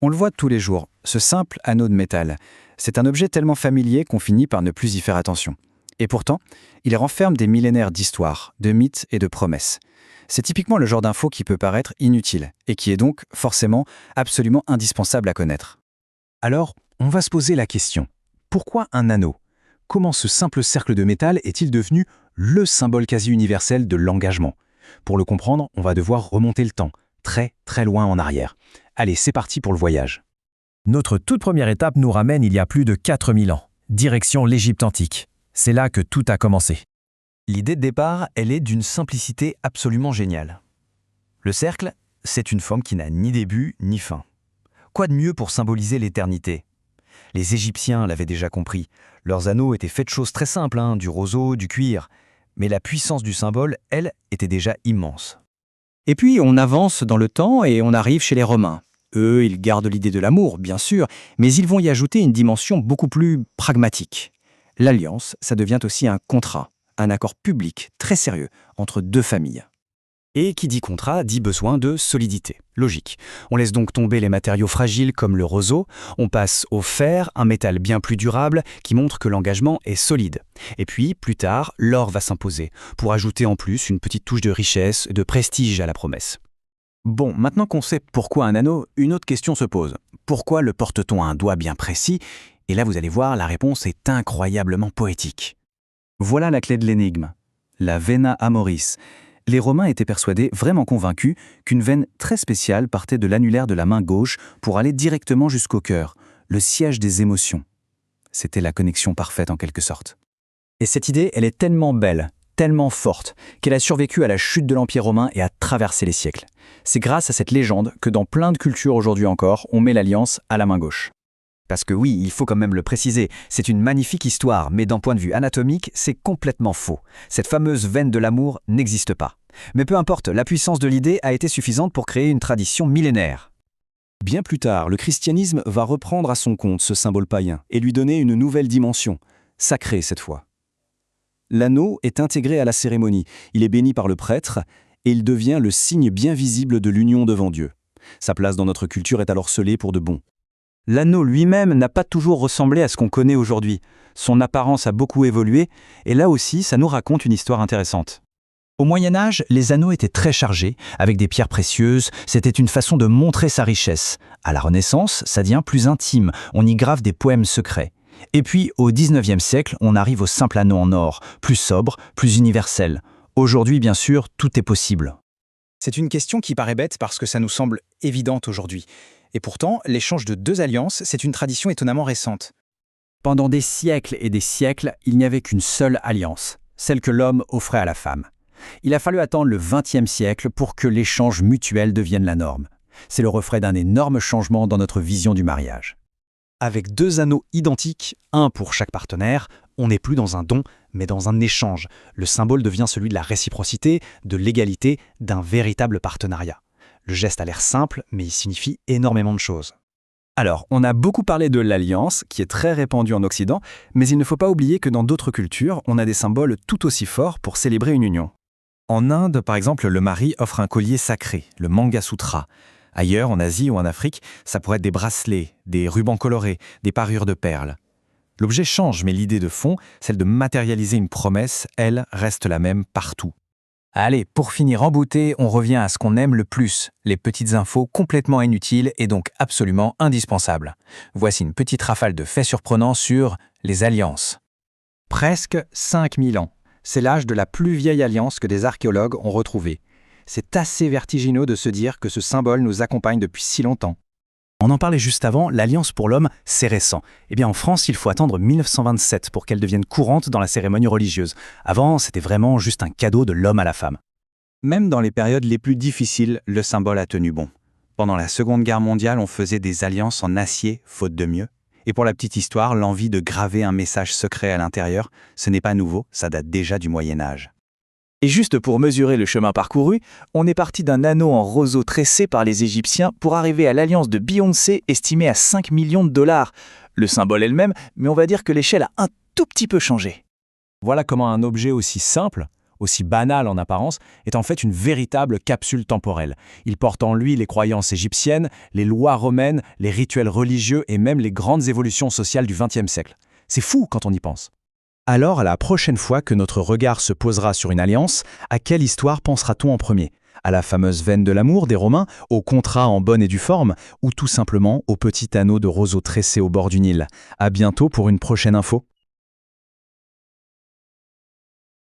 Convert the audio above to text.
On le voit tous les jours, ce simple anneau de métal. C'est un objet tellement familier qu'on finit par ne plus y faire attention. Et pourtant, il renferme des millénaires d'histoires, de mythes et de promesses. C'est typiquement le genre d'info qui peut paraître inutile et qui est donc, forcément, absolument indispensable à connaître. Alors, on va se poser la question. Pourquoi un anneau? Comment ce simple cercle de métal est-il devenu le symbole quasi universel de l'engagement? Pour le comprendre, on va devoir remonter le temps, très très loin en arrière. Allez, c'est parti pour le voyage. Notre toute première étape nous ramène il y a plus de 4000 ans, direction l'Égypte antique. C'est là que tout a commencé. L'idée de départ, elle est d'une simplicité absolument géniale. Le cercle, c'est une forme qui n'a ni début ni fin. Quoi de mieux pour symboliser l'éternité? Les Égyptiens l'avaient déjà compris. Leurs anneaux étaient faits de choses très simples, du roseau, du cuir. Mais la puissance du symbole, elle, était déjà immense. Et puis, on avance dans le temps et on arrive chez les Romains. Eux, ils gardent l'idée de l'amour, bien sûr, mais ils vont y ajouter une dimension beaucoup plus pragmatique. L'alliance, ça devient aussi un contrat, un accord public très sérieux entre deux familles. Et qui dit contrat dit besoin de solidité. Logique. On laisse donc tomber les matériaux fragiles comme le roseau, on passe au fer, un métal bien plus durable qui montre que l'engagement est solide. Et puis, plus tard, l'or va s'imposer, pour ajouter en plus une petite touche de richesse et de prestige à la promesse. Bon, maintenant qu'on sait pourquoi un anneau, une autre question se pose. Pourquoi le porte-t-on à un doigt bien précis? Et là, vous allez voir, la réponse est incroyablement poétique. Voilà la clé de l'énigme. La vena amoris. Les Romains étaient persuadés, vraiment convaincus, qu'une veine très spéciale partait de l'annulaire de la main gauche pour aller directement jusqu'au cœur, le siège des émotions. C'était la connexion parfaite en quelque sorte. Et cette idée, elle est tellement belle, tellement forte, qu'elle a survécu à la chute de l'Empire romain et a traversé les siècles. C'est grâce à cette légende que dans plein de cultures aujourd'hui encore, on met l'alliance à la main gauche. Parce que oui, il faut quand même le préciser, c'est une magnifique histoire, mais d'un point de vue anatomique, c'est complètement faux. Cette fameuse veine de l'amour n'existe pas. Mais peu importe, la puissance de l'idée a été suffisante pour créer une tradition millénaire. Bien plus tard, le christianisme va reprendre à son compte ce symbole païen et lui donner une nouvelle dimension, sacrée cette fois. L'anneau est intégré à la cérémonie, il est béni par le prêtre et il devient le signe bien visible de l'union devant Dieu. Sa place dans notre culture est alors scellée pour de bon. L'anneau lui-même n'a pas toujours ressemblé à ce qu'on connaît aujourd'hui. Son apparence a beaucoup évolué, et là aussi, ça nous raconte une histoire intéressante. Au Moyen-Âge, les anneaux étaient très chargés, avec des pierres précieuses, c'était une façon de montrer sa richesse. À la Renaissance, ça devient plus intime, on y grave des poèmes secrets. Et puis, au XIXe siècle, on arrive au simple anneau en or, plus sobre, plus universel. Aujourd'hui, bien sûr, tout est possible. C'est une question qui paraît bête parce que ça nous semble évidente aujourd'hui. Et pourtant, l'échange de deux alliances, c'est une tradition étonnamment récente. Pendant des siècles et des siècles, il n'y avait qu'une seule alliance, celle que l'homme offrait à la femme. Il a fallu attendre le XXe siècle pour que l'échange mutuel devienne la norme. C'est le reflet d'un énorme changement dans notre vision du mariage. Avec deux anneaux identiques, un pour chaque partenaire, on n'est plus dans un don, mais dans un échange. Le symbole devient celui de la réciprocité, de l'égalité, d'un véritable partenariat. Le geste a l'air simple, mais il signifie énormément de choses. Alors, on a beaucoup parlé de l'alliance, qui est très répandue en Occident, mais il ne faut pas oublier que dans d'autres cultures, on a des symboles tout aussi forts pour célébrer une union. En Inde, par exemple, le mari offre un collier sacré, le Mangasutra. Ailleurs, en Asie ou en Afrique, ça pourrait être des bracelets, des rubans colorés, des parures de perles. L'objet change, mais l'idée de fond, celle de matérialiser une promesse, elle, reste la même partout. Allez, pour finir en beauté, on revient à ce qu'on aime le plus, les petites infos complètement inutiles et donc absolument indispensables. Voici une petite rafale de faits surprenants sur les alliances. Presque 5000 ans. C'est l'âge de la plus vieille alliance que des archéologues ont retrouvée. C'est assez vertigineux de se dire que ce symbole nous accompagne depuis si longtemps. On en parlait juste avant, l'alliance pour l'homme, c'est récent. Eh bien en France, il faut attendre 1927 pour qu'elle devienne courante dans la cérémonie religieuse. Avant, c'était vraiment juste un cadeau de l'homme à la femme. Même dans les périodes les plus difficiles, le symbole a tenu bon. Pendant la Seconde Guerre mondiale, on faisait des alliances en acier, faute de mieux. Et pour la petite histoire, l'envie de graver un message secret à l'intérieur, ce n'est pas nouveau, ça date déjà du Moyen-Âge. Et juste pour mesurer le chemin parcouru, on est parti d'un anneau en roseau tressé par les Égyptiens pour arriver à l'alliance de Beyoncé estimée à 5 millions de dollars. Le symbole est le même, mais on va dire que l'échelle a un tout petit peu changé. Voilà comment un objet aussi simple, aussi banal en apparence, est en fait une véritable capsule temporelle. Il porte en lui les croyances égyptiennes, les lois romaines, les rituels religieux et même les grandes évolutions sociales du XXe siècle. C'est fou quand on y pense. Alors, la prochaine fois que notre regard se posera sur une alliance, à quelle histoire pensera-t-on en premier? À la fameuse veine de l'amour des Romains, au contrat en bonne et due forme, ou tout simplement au petit anneau de roseau tressé au bord du Nil? À bientôt pour une prochaine info.